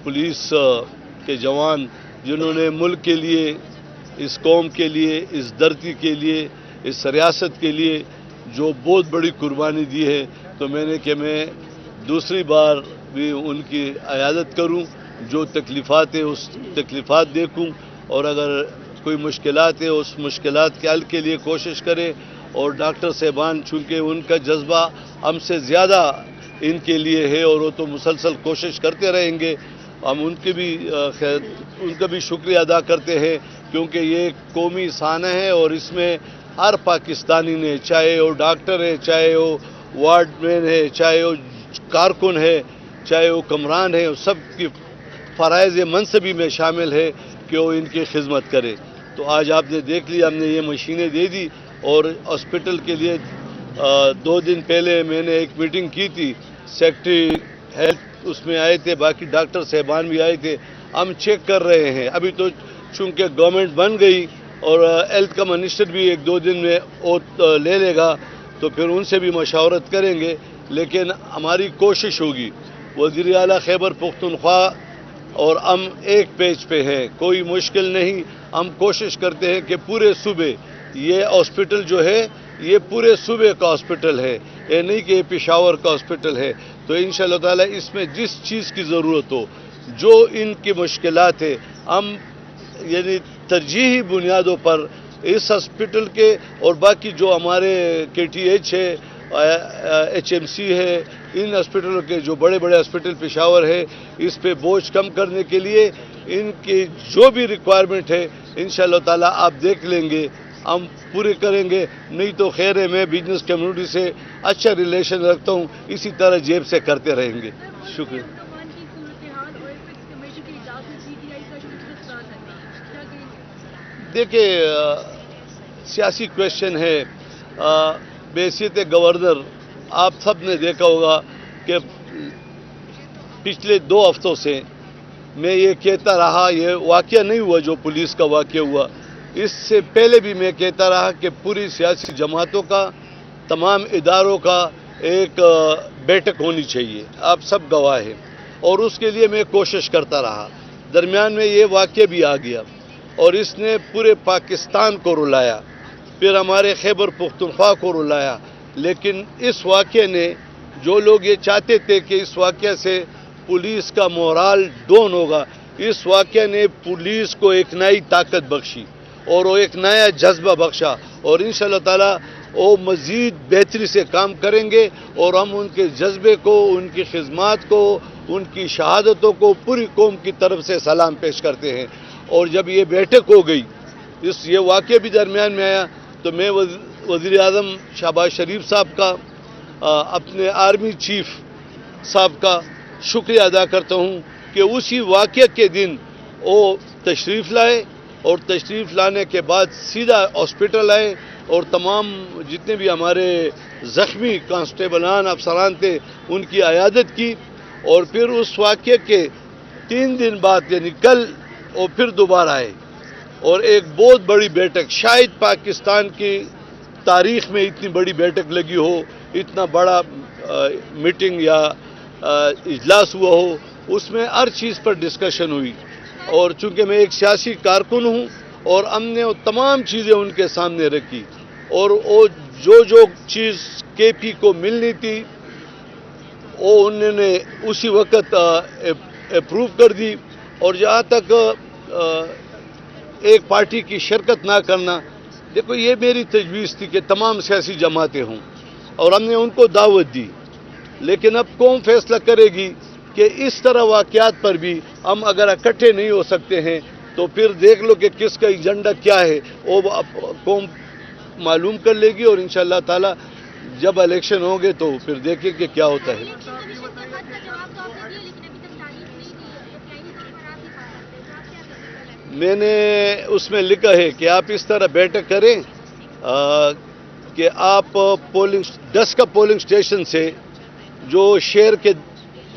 Police के जवान जिन्होंने मुल्क के लिए, इस कौम के लिए, इस धरती के लिए, इस रियासत के लिए जो बहुत बड़ी कुर्बानी दी है, तो मैंने कि मैं दूसरी बार भी उनकी इयादत करूं, जो तकलीफ़ात है उस तकलीफ़ात देखूं, और अगर कोई मुश्किलात है उस मुश्किलात के हल के लिए कोशिश करें। और डॉक्टर साहबान चूँकि उनका जज्बा हमसे ज़्यादा इनके लिए है और वो तो मुसलसल कोशिश करते रहेंगे, हम उनका भी शुक्रिया अदा करते हैं, क्योंकि ये कौमी साना है और इसमें हर पाकिस्तानी ने, चाहे वो डॉक्टर है, चाहे वो वार्डमैन है, चाहे वो कारकुन है, चाहे वो कमरान है, सब की फ़राइज़ मनसबी में शामिल है कि वो इनकी खिदमत करे। तो आज आपने देख लिया, हमने ये मशीनें दे दी और हॉस्पिटल के लिए 2 दिन पहले मैंने एक मीटिंग की थी, सेक्रेटरी हेल्थ उसमें आए थे, बाकी डॉक्टर साहबान भी आए थे। हम चेक कर रहे हैं, अभी तो चूँकि गवर्नमेंट बन गई और हेल्थ का मिनिस्टर भी 1-2 दिन में ओथ ले लेगा, तो फिर उनसे भी मशावरत करेंगे। लेकिन हमारी कोशिश होगी, वज़ीर आला खैबर पख्तूनख्वा और हम एक पेज पे हैं, कोई मुश्किल नहीं। हम कोशिश करते हैं कि पूरे सूबे, ये हॉस्पिटल जो है ये पूरे सूबे का हॉस्पिटल है, ये नहीं कि पेशावर का हॉस्पिटल है। तो इंशाअल्लाह ताला इसमें जिस चीज़ की ज़रूरत हो, जो इनकी मुश्किलात है, हम यानी तरजीही बुनियादों पर इस हॉस्पिटल के और बाकी जो हमारे KTH है, HMC है, इन हॉस्पिटलों के जो बड़े बड़े हॉस्पिटल पेशावर है, इस पे बोझ कम करने के लिए इनकी जो भी रिक्वायरमेंट है इंशाअल्लाह ताला आप देख लेंगे, हम पूरे करेंगे। नहीं तो खैर है, मैं बिजनेस कम्युनिटी से अच्छा रिलेशन रखता हूँ, इसी तरह जेब से करते रहेंगे। शुक्रिया। देखिए, सियासी क्वेश्चन है। बेहसियत गवर्नर आप सब ने देखा होगा कि पिछले 2 हफ्तों से मैं ये कहता रहा, ये वाक़या नहीं हुआ जो पुलिस का वाक़या हुआ, इससे पहले भी मैं कहता रहा कि पूरी सियासी जमातों का, तमाम इदारों का एक बैठक होनी चाहिए, आप सब गवाह हैं, और उसके लिए मैं कोशिश करता रहा। दरमियान में ये वाक़या भी आ गया और इसने पूरे पाकिस्तान को रुलाया, फिर हमारे खैबर पख्तूनख्वा को रुलाया। लेकिन इस वाक़े ने, जो लोग ये चाहते थे कि इस वाक़े से पुलिस का मोराल डाउन होगा, इस वाक़े ने पुलिस को एक नई ताकत बख्शी और वो एक नया जज्बा बख्शा, और इंशाअल्लाह ताला वो मज़ीद बेहतरी से काम करेंगे और हम उनके जज्बे को, उनकी खिदमत को, उनकी शहादतों को पूरी कौम की तरफ से सलाम पेश करते हैं। और जब ये बैठक हो गई, ये वाक़या भी दरमियान में आया, तो मैं वज़ीर आज़म शहबाज शरीफ साहब का, अपने आर्मी चीफ साहब का शुक्रिया अदा करता हूँ कि उसी वाक़ये के दिन वो तशरीफ़ लाए और तशरीफ़ लाने के बाद सीधा हॉस्पिटल आए और तमाम जितने भी हमारे ज़ख्मी कांस्टेबलान अफसरान थे उनकी इयादत की। और फिर उस वाक़ये के 3 दिन बाद यानी कल वो फिर दोबारा आए और एक बहुत बड़ी बैठक, शायद पाकिस्तान की तारीख़ में इतनी बड़ी बैठक लगी हो, इतना बड़ा मीटिंग या इजलास हुआ हो, उसमें हर चीज़ पर डिस्कशन हुई। और चूँकि मैं एक सियासी कारकुन हूँ और हमने वो तमाम चीज़ें उनके सामने रखी और वो जो चीज़ KP को मिलनी थी वो उन्होंने उसी वक्त अप्रूव कर दी। और जहाँ तक एक पार्टी की शिरकत ना करना, देखो ये मेरी तजवीज़ थी कि तमाम सियासी जमातें हों और हमने उनको दावत दी, लेकिन अब कौम फैसला करेगी कि इस तरह वाक़यात पर भी हम अगर इकट्ठे नहीं हो सकते हैं तो फिर देख लो कि किसका एजेंडा क्या है, वो कौम मालूम कर लेगी। और इंशाअल्लाह ताला जब इलेक्शन होंगे तो फिर देखें कि क्या होता है। मैंने उसमें लिखा है कि आप इस तरह बैठक करें कि आप पोलिंग 10 का पोलिंग स्टेशन से जो शहर के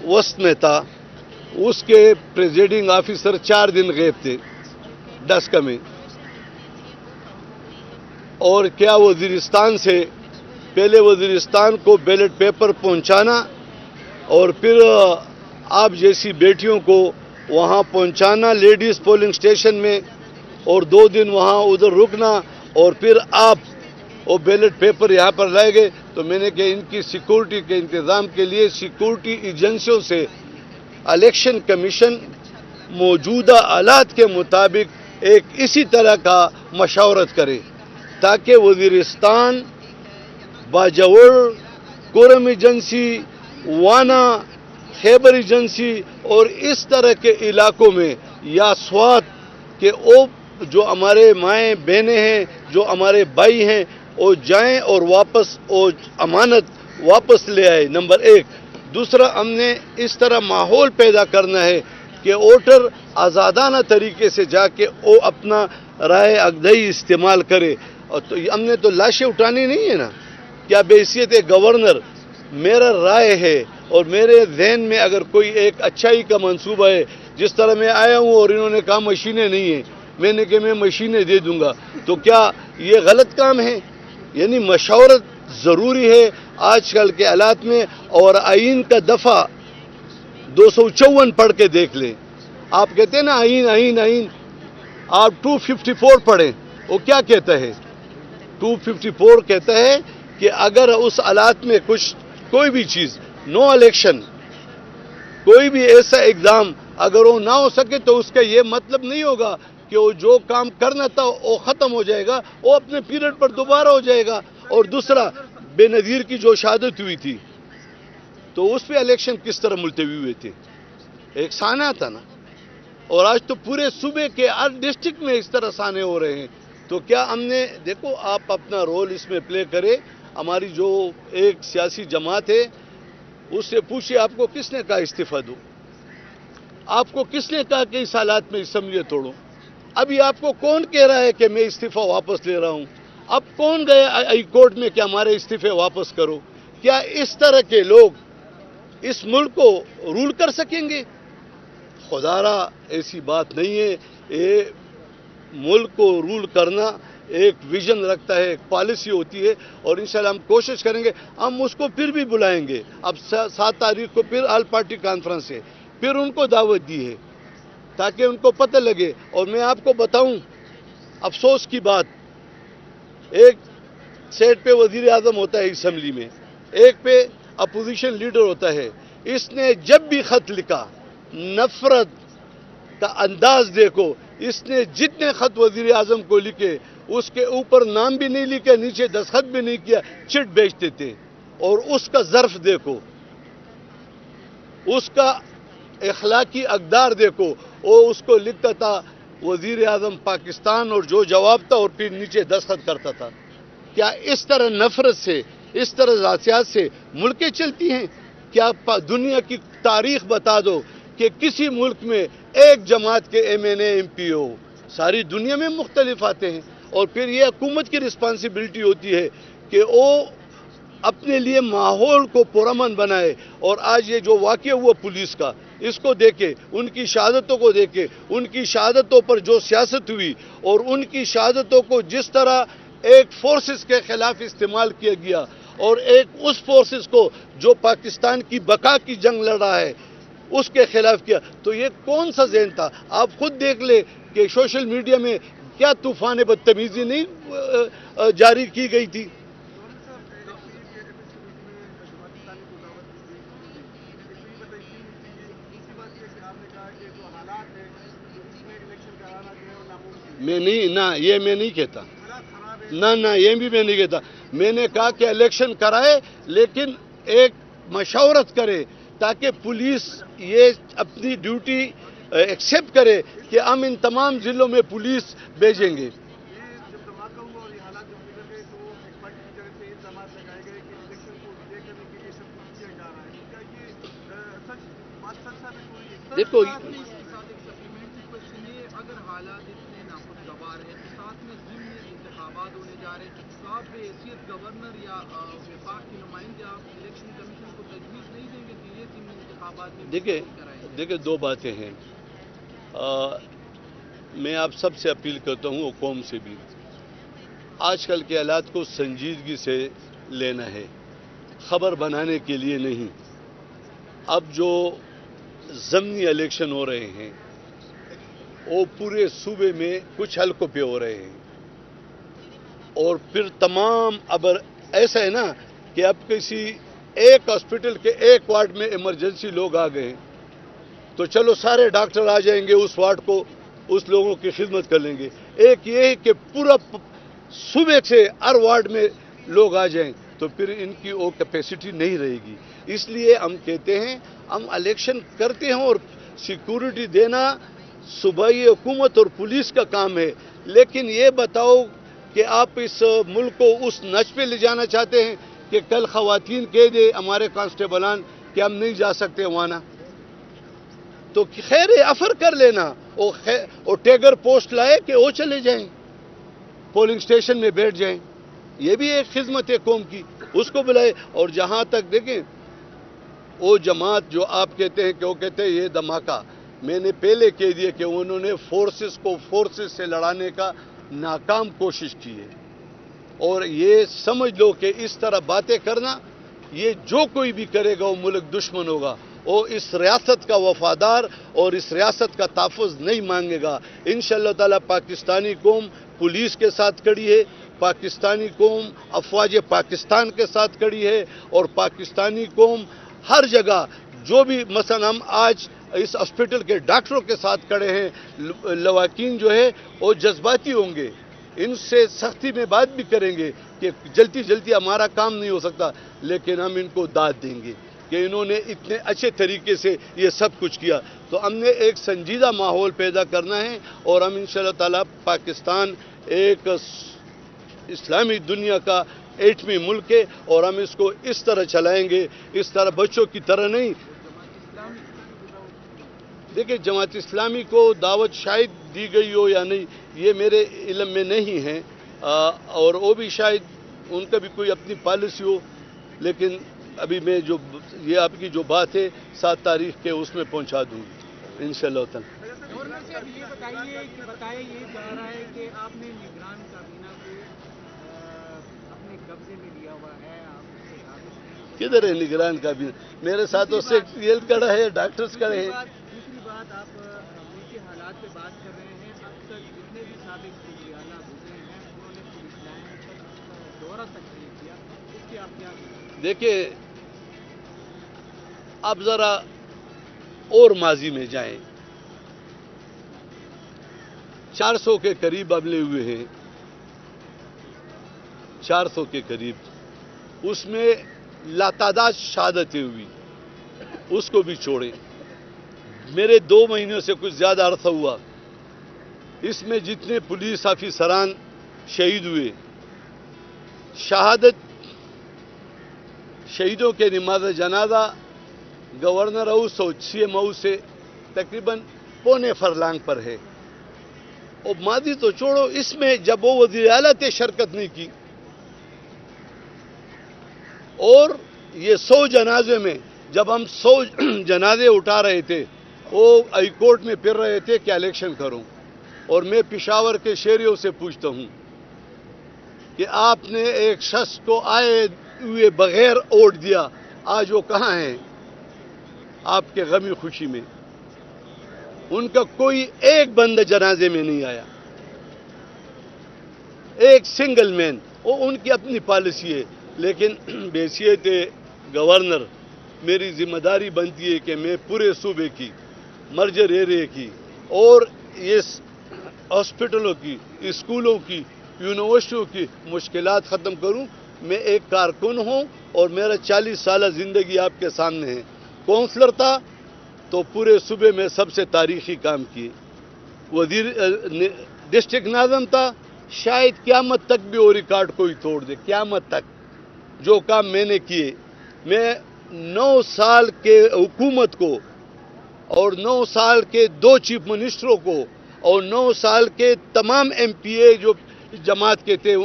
वस्त में था उसके प्रेसिडिंग ऑफिसर 4 दिन गैब थे 10 का में, और क्या वज़ीरिस्तान से पहले वज़ीरिस्तान को बैलेट पेपर पहुंचाना और फिर आप जैसी बेटियों को वहाँ पहुँचाना लेडीज़ पोलिंग स्टेशन में, और 2 दिन वहाँ उधर रुकना, और फिर आप वो बैलेट पेपर यहाँ पर लाए गए। तो मैंने कहा इनकी सिक्योरिटी के इंतज़ाम के लिए सिक्योरिटी एजेंसियों से इलेक्शन कमीशन मौजूदा हालात के मुताबिक एक इसी तरह का मशावरत करे, ताकि वज़ीरिस्तान, बाजौर, कोरम एजेंसी, वाना, खैबर एजेंसी और इस तरह के इलाकों में या स्वात के वो जो हमारे माएँ बहनें हैं, जो हमारे भाई हैं, वो जाएं और वापस वो अमानत वापस ले आए, नंबर 1। दूसरा, हमने इस तरह माहौल पैदा करना है कि वोटर आज़ादाना तरीके से जाके वो अपना राय अगदई इस्तेमाल करे। और तो हमने तो लाशें उठानी नहीं है ना। क्या बेहसियत गवर्नर मेरा राय है और मेरे जहन में अगर कोई एक अच्छाई का मंसूबा है, जिस तरह मैं आया हूँ और इन्होंने कहा मशीनें नहीं हैं, मैंने कहा मैं मशीनें दे दूंगा, तो क्या ये गलत काम है? यानी मशवरत ज़रूरी है आजकल के हालात में। और आइन का दफ़ा 254 पढ़ के देख लें। आप कहते हैं ना आइन आइन आइन, आप 254 पढ़ें, वो क्या कहता है? 254 कहता है कि अगर उस हालात में कुछ कोई भी चीज़, नो इलेक्शन, कोई भी ऐसा एग्ज़ाम अगर वो ना हो सके तो उसका ये मतलब नहीं होगा कि वो जो काम करना था वो ख़त्म हो जाएगा, वो अपने पीरियड पर दोबारा हो जाएगा। और दूसरा, बेनज़ीर की जो शहादत हुई थी तो उस पर इलेक्शन किस तरह मुलतवी हुए थे? एक साना था ना। और आज तो पूरे सूबे के हर डिस्ट्रिक्ट में इस तरह साने हो रहे हैं। तो क्या हमने, देखो आप अपना रोल इसमें प्ले करें। हमारी जो एक सियासी जमात है उससे पूछिए आपको किसने कहा इस्तीफा दो? आपको किसने कहा कि इस हालात में असम्बली तोड़ो? अभी आपको कौन कह रहा है कि मैं इस्तीफा वापस ले रहा हूं? अब कौन गए हाई कोर्ट में कि हमारे इस्तीफे वापस करो? क्या इस तरह के लोग इस मुल्क को रूल कर सकेंगे? खुदारा ऐसी बात नहीं है। ये मुल्क को रूल करना एक विजन रखता है, एक पॉलिसी होती है, और इंशाल्लाह हम कोशिश करेंगे। हम उसको फिर भी बुलाएंगे। अब 7 तारीख को फिर ऑल पार्टी कॉन्फ्रेंस है, फिर उनको दावत दी है ताकि उनको पता लगे। और मैं आपको बताऊं, अफसोस की बात, एक सेट पे वजीर आज़म होता है असम्बली में, एक पे अपोजिशन लीडर होता है। इसने जब भी खत लिखा, नफरत का अंदाज देखो, इसने जितने खत वजीर आज़म को लिखे उसके ऊपर नाम भी नहीं लिखा, नीचे दस्तखत भी नहीं किया, चिट बेचते थे। और उसका ज़र्फ देखो, उसका अखलाकी अक़दार देखो, वो उसको लिखता था वजीर आज़म पाकिस्तान और जो जवाब था, और फिर नीचे दस्तखत करता था। क्या इस तरह नफरत से, इस तरह जातियात से मुल्कें चलती हैं? क्या दुनिया की तारीख बता दो कि किसी मुल्क में एक जमात के MNA MP हो? सारी दुनिया में मुख्तलिफ आते हैं। और फिर ये हुकूमत की रिस्पॉन्सिबिलिटी होती है कि वो अपने लिए माहौल को पुरअमन बनाए। और आज ये जो वाक़या हुआ पुलिस का, इसको देखे, उनकी शहादतों को देखे, उनकी शहादतों पर जो सियासत हुई और उनकी शहादतों को जिस तरह एक फोर्सेस के खिलाफ इस्तेमाल किया गया, और एक उस फोर्सेस को जो पाकिस्तान की बका की जंग लड़ रहा है उसके खिलाफ किया, तो ये कौन सा ज़हन था? आप खुद देख ले कि सोशल मीडिया में क्या तूफान बदतमीजी नहीं जारी की गई थी। मैं नहीं ना, ये मैं नहीं कहता ना, ये भी मैं नहीं कहता। मैंने कहा कि इलेक्शन कराए, लेकिन एक मशवरत करे ताकि पुलिस ये अपनी ड्यूटी एक्सेप्ट करे कि हम इन तमाम ज़िलों में पुलिस भेजेंगे। देखो, अगर हालात इतने नाखुशगवार हैं तो साथ में ज़िम्नी इंतखाबात होने जा रहे हैं, तो आप बेहैसियत गवर्नर या वफाक के नुमाइंदे आप इलेक्शन कमीशन को तजवीज़ नहीं देंगे कि ये ज़िम्नी इंतखाबात में देखिए 2 बातें हैं। मैं आप सबसे अपील करता हूँ, कौम से भी, आजकल के हालात को संजीदगी से लेना है, खबर बनाने के लिए नहीं। अब जो ضمنی الیکشن ہو رہے ہیں وہ پورے صوبے میں کچھ حلقوں پہ ہو رہے ہیں، اور پھر تمام اب ایسا ہے نا کہ اب کسی ایک ہاسپٹل کے ایک وارڈ میں ایمرجنسی لوگ آ گئے ہیں تو چلو سارے ڈاکٹر آ جائیں گے اس وارڈ کو، اس لوگوں کی خدمت کر لیں گے۔ ایک یہ ہے کہ پورا صوبے سے ہر وارڈ میں لوگ آ جائیں تو پھر ان کی وہ کیپیسٹی نہیں رہے گی۔ اس لیے ہم کہتے ہیں ہم الیکشن کرتے ہیں اور سیکورٹی دینا صوبائی حکومت اور پولیس کا کام ہے، لیکن یہ بتاؤ کہ آپ اس ملک کو اس نچ پہ لے جانا چاہتے ہیں کہ کل خواتین کہہ دے ہمارے کانسٹیبلان کہ ہم نہیں جا سکتے وہاں، تو خیر افر کر لینا، اور ٹیگر پوسٹ لائے کہ وہ چلے جائیں پولنگ سٹیشن میں بیٹھ جائیں، یہ بھی ایک خدمت ہے قوم کی، اس کو بلائے۔ اور جہاں تک دیکھیں وہ جماعت جو آپ کہتے ہیں کہ وہ کہتے ہیں یہ دھماکہ، میں نے پہلے کہہ دیا کہ انہوں نے فورسز کو فورسز سے لڑانے کا ناکام کوشش کی ہے، اور یہ سمجھ لو کہ اس طرح باتیں کرنا، یہ جو کوئی بھی کرے گا وہ ملک دشمن ہوگا، وہ اس ریاست کا وفادار اور اس ریاست کا تحفظ نہیں مانگے گا۔ انشاءاللہ تعالی پاکستانی قوم پولیس کے ساتھ کھڑی ہے، پاکستانی قوم افواج پاکستان کے ساتھ کھڑی ہے، اور پاکستانی قوم ہر جگہ جو بھی مثلا ہم آج اس ہاسپٹل کے ڈاکٹروں کے ساتھ کھڑے ہیں، لواحقین جو ہے وہ جذباتی ہوں گے، ان سے سختی میں بات بھی کریں گے کہ جلدی جلدی ہمارا کام نہیں ہو سکتا، لیکن ہم ان کو داد دیں گے کہ انہوں نے اتنے اچھے طریقے سے یہ سب کچھ کیا۔ تو ہم نے ایک سنجیدہ ماحول پیدا کرنا ہے، اور ہم انشاءاللہ تعالی پاکستان ایک اسلامی دنیا کا 8ویں ملک ہے، اور ہم اس کو اس طرح چلائیں گے، اس طرح بچوں کی طرح نہیں۔ دیکھیں جماعت اسلامی کو دعوت شاید دی گئی ہو یا نہیں یہ میرے علم میں نہیں ہے، اور وہ بھی شاید ان کا بھی کوئی اپنی پالیسی ہو، لیکن ابھی میں جو یہ آپ کی جو بات ہے 7 تاریخ کے اس میں پہنچا دوں گی انشاءاللہ تعالی۔ گورنر صاحب یہ بتائیے کہ بتایا یہ جا رہا ہے کہ آپ نے نگران کابینہ کو اپنے قبضے میں لیا ہوا ہے، آپ اس سے ثابت نہیں۔ کدھر ہے نگران کابینہ؟ میرے ساتھ اس سے کھڑا ہے، ڈاکٹرز کھڑے ہیں۔ دوسری بات آپ ملک کے حالات پہ بات کر رہے ہیں، اب تک جتنے بھی سابق وزراء گزرے ہیں انہوں نے پولیس لائن تک دورہ تک نہیں کیا، اس کے آپ کیا کہیں؟ دیکھیں اب ذرا اور ماضی میں جائیں، 400 کے قریب حملے ہوئے ہیں، 400 کے قریب، اس میں لاتعداد شہادتیں ہوئی، اس کو بھی چھوڑیں۔ میرے 2 مہینوں سے کچھ زیادہ عرصہ ہوا، اس میں جتنے پولیس آفیسران شہید ہوئے، شہیدوں کے نماز جنازہ گورنر ہاؤس اور سی ایم ہاؤس سے تقریباً پونے فرلانگ پر ہے، اور ماضی تو چھوڑو، اس میں جب وہ وزیر اعلیٰ تھے شرکت نہیں کی، اور یہ 100 جنازے میں جب ہم 100 جنازے اٹھا رہے تھے وہ ہائی کورٹ میں پھر رہے تھے کہ الیکشن کروں، اور میں پشاور کے شہریوں سے پوچھتا ہوں کہ آپ نے ایک شخص کو آئے ہوئے بغیر ووٹ دیا، آج وہ کہاں ہیں آپ کے غمی خوشی میں؟ ان کا کوئی ایک بندہ جنازے میں نہیں آیا، ایک سنگل مین، وہ ان کی اپنی پالیسی ہے، لیکن بحیثیت گورنر میری ذمہ داری بنتی ہے کہ میں پورے صوبے کی مرجر ایریا کی اور یہ ہاسپٹلوں کی، اسکولوں کی، یونیورسٹیوں کی مشکلات ختم کروں۔ میں ایک کارکن ہوں اور میرا 40 سالہ زندگی آپ کے سامنے ہے۔ کونسلر تھا تو پورے صوبے میں سب سے تاریخی کام کیے، وزیر ڈسٹرکٹ ناظم تھا، شاید قیامت تک بھی وہ ریکارڈ کوئی توڑ دے، قیامت تک جو کام میں نے کیے۔ میں 9 سال کے حکومت کو اور 9 سال کے 2 چیف منسٹروں کو اور 9 سال کے تمام ایم پی اے جو جماعت کے تھے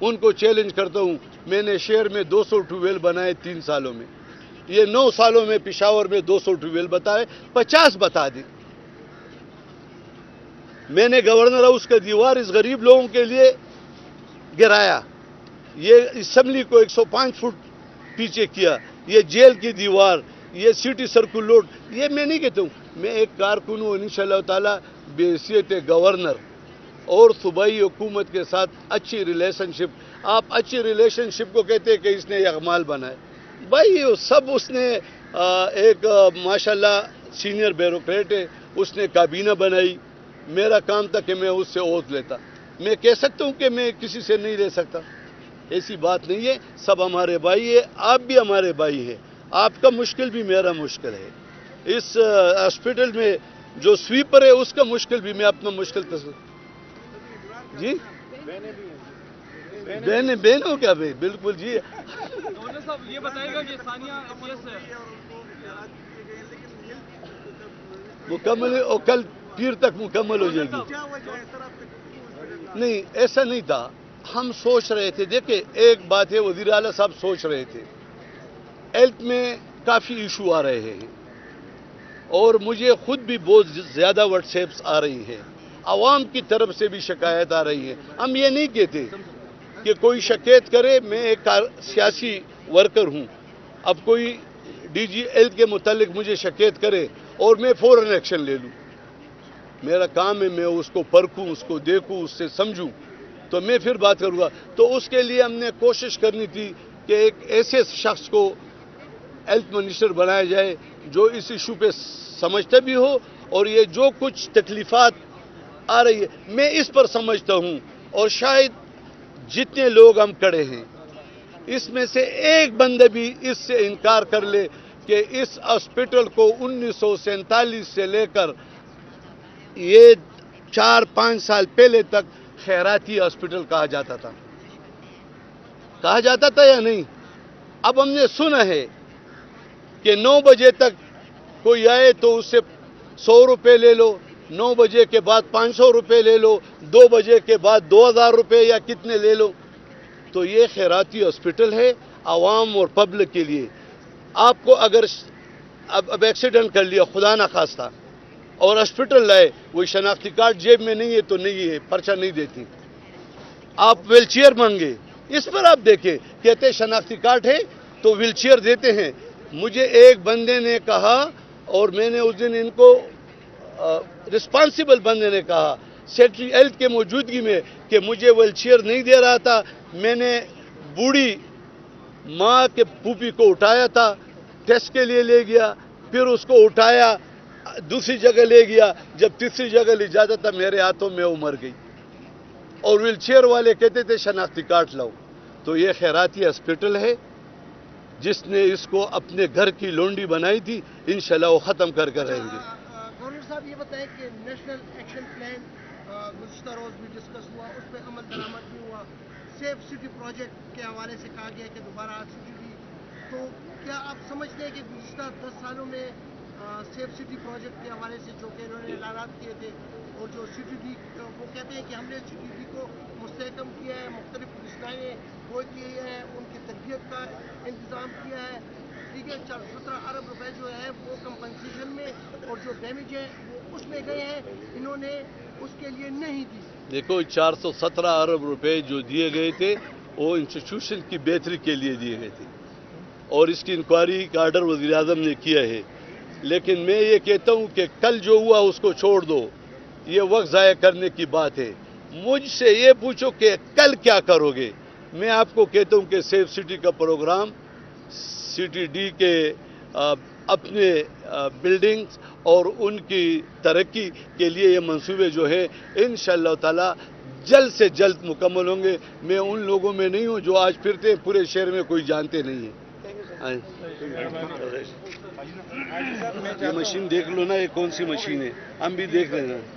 ان کو چیلنج کرتا ہوں، میں نے شہر میں 200 ٹیوب ویل بنائے 3 سالوں میں، یہ 9 سالوں میں پشاور میں 200 ٹیوب ویل بتائے، 50 بتا دیں۔ میں نے گورنر ہاؤس کا دیوار اس غریب لوگوں کے لیے گرایا، یہ اسمبلی کو 105 فٹ پیچھے کیا، یہ جیل کی دیوار یہ سٹی سرکل لوڈ، یہ میں نہیں کہتا ہوں. میں ایک کارکن ہوں انشاءاللہ تعالیٰ بحیثیت گورنر اور صوبائی حکومت کے ساتھ اچھی ریلیشن شپ. آپ اچھی ریلیشن شپ کو کہتے ہیں کہ اس نے یغمال بنائے. بھائی سب اس نے ایک ماشاءاللہ سینئر بیوروکریٹ ہے، اس نے کابینہ بنائی. میرا کام تھا کہ میں اس سے عہد لیتا. میں کہہ سکتا ہوں کہ میں کسی سے نہیں لے سکتا، ایسی بات نہیں ہے. سب ہمارے بھائی ہیں، آپ بھی ہمارے بھائی ہیں. آپ کا مشکل بھی میرا مشکل ہے. اس ہاسپٹل میں جو سویپر ہے اس کا مشکل بھی میں اپنا مشکل جی بہن ہو کیا بھائی؟ بالکل جی. گورنر صاحب یہ بتائے گا کہ ثانیہ مکمل ہے اور کل پیر تک مکمل ہو جائے گی. نہیں ایسا نہیں تھا. ہم سوچ رہے تھے، دیکھیں ایک بات ہے، وزیر اعلیٰ صاحب سوچ رہے تھے ہیلتھ میں کافی ایشو آ رہے ہیں اور مجھے خود بھی بہت زیادہ واٹس ایپس آ رہی ہیں، عوام کی طرف سے بھی شکایت آ رہی ہے. ہم یہ نہیں کہتے کہ کوئی شکایت کرے، میں ایک سیاسی ورکر ہوں. اب کوئی ڈی جی ہیلتھ کے متعلق مجھے شکایت کرے اور میں فوراً ایکشن لے لوں. میرا کام ہے میں اس کو پرکھوں، اس کو دیکھوں، اس سے سمجھوں تو میں پھر بات کروں گا. تو اس کے لیے ہم نے کوشش کرنی تھی کہ ایک ایسے شخص کو ہیلتھ منسٹر بنایا جائے جو اس ایشو پہ سمجھتا بھی ہو، اور یہ جو کچھ تکلیفات آ رہی ہے میں اس پر سمجھتا ہوں. اور شاید جتنے لوگ ہم کھڑے ہیں اس میں سے ایک بندہ بھی اس سے انکار کر لے کہ اس ہاسپٹل کو 1947 سے لے کر یہ 4-5 سال پہلے تک خیراتی ہاسپٹل کہا جاتا تھا یا نہیں؟ اب ہم نے سنا ہے کہ 9 بجے تک کوئی آئے تو اس سے 100 روپے لے لو، 9 بجے کے بعد 500 روپے لے لو، 2 بجے کے بعد 2000 روپے یا کتنے لے لو. تو یہ خیراتی ہاسپٹل ہے عوام اور پبلک کے لیے. آپ کو اگر اب ایکسیڈنٹ کر لیا خدا نہ خواستہ اور ہاسپٹل لائے، وہی شناختی کارڈ جیب میں نہیں ہے تو نہیں ہے، پرچہ نہیں دیتی. آپ ویل چیئر مانگے، اس پر آپ دیکھیں، کہتے شناختی کارڈ ہے تو ویل چیئر دیتے ہیں. مجھے ایک بندے نے کہا اور میں نے اس دن ان کو رسپانسیبل بندے نے کہا سیکٹری ہیلتھ کے موجودگی میں کہ مجھے ویل چیئر نہیں دے رہا تھا. میں نے بوڑھی ماں کے پھوپھی کو اٹھایا تھا، ٹیسٹ کے لیے لے گیا، پھر اس کو اٹھایا دوسری جگہ لے گیا. جب تیسری جگہ لے جاتا تھا میرے ہاتھوں میں وہ مر گئی اور ویل چیئر والے کہتے تھے شناختی کارڈ لاؤ. تو یہ خیراتی ہاسپٹل ہے جس نے اس کو اپنے گھر کی لونڈی بنائی تھی، انشاءاللہ وہ ختم کر رہیں گے. گورنر صاحب یہ بتائیں کہ نیشنل ایکشن پلان گزشتہ روز بھی ڈسکس ہوا، اس پہ عمل درآمد بھی ہوا. سیف سٹی پروجیکٹ کے حوالے سے کہا گیا کہ دوبارہ سٹی بھی، تو کیا آپ سمجھتے ہیں کہ گزشتہ 10 سالوں میں سیف سٹی پروجیکٹ کے حوالے سے جو کہ انہوں نے اعلانات کیے تھے اور جو سٹی ڈی وہ کہتے ہیں کہ ہم نے سٹی ڈی کو مستحکم کیا ہے، مختلف پولیسیں وہ کی ہیں، ان کی تربیت کا انتظام کیا ہے، ٹھیک ہے، 17 ارب روپے جو ہے وہ کمپنسیشن میں اور جو ڈیمیج ہے وہ اس میں گئے ہیں، انہوں نے اس کے لیے نہیں دی. دیکھو 417 ارب روپے جو دیے گئے تھے وہ انسٹیٹیوشن کی بہتری کے لیے دیے گئے تھے اور اس کی انکوائری کا آرڈر وزیر اعظم نے کیا ہے. لیکن میں یہ کہتا ہوں کہ کل جو ہوا اس کو چھوڑ دو، یہ وقت ضائع کرنے کی بات ہے. مجھ سے یہ پوچھو کہ کل کیا کرو گے. میں آپ کو کہتا ہوں کہ سیف سٹی کا پروگرام سٹی ڈی کے اپنے بلڈنگز اور ان کی ترقی کے لیے یہ منصوبے جو ہے انشاءاللہ تعالی جلد سے جلد مکمل ہوں گے. میں ان لوگوں میں نہیں ہوں جو آج پھرتے ہیں پورے شہر میں کوئی جانتے نہیں ہیں. یہ مشین دیکھ لو نا، یہ کون سی مشین ہے، ہم بھی دیکھ رہے ہیں.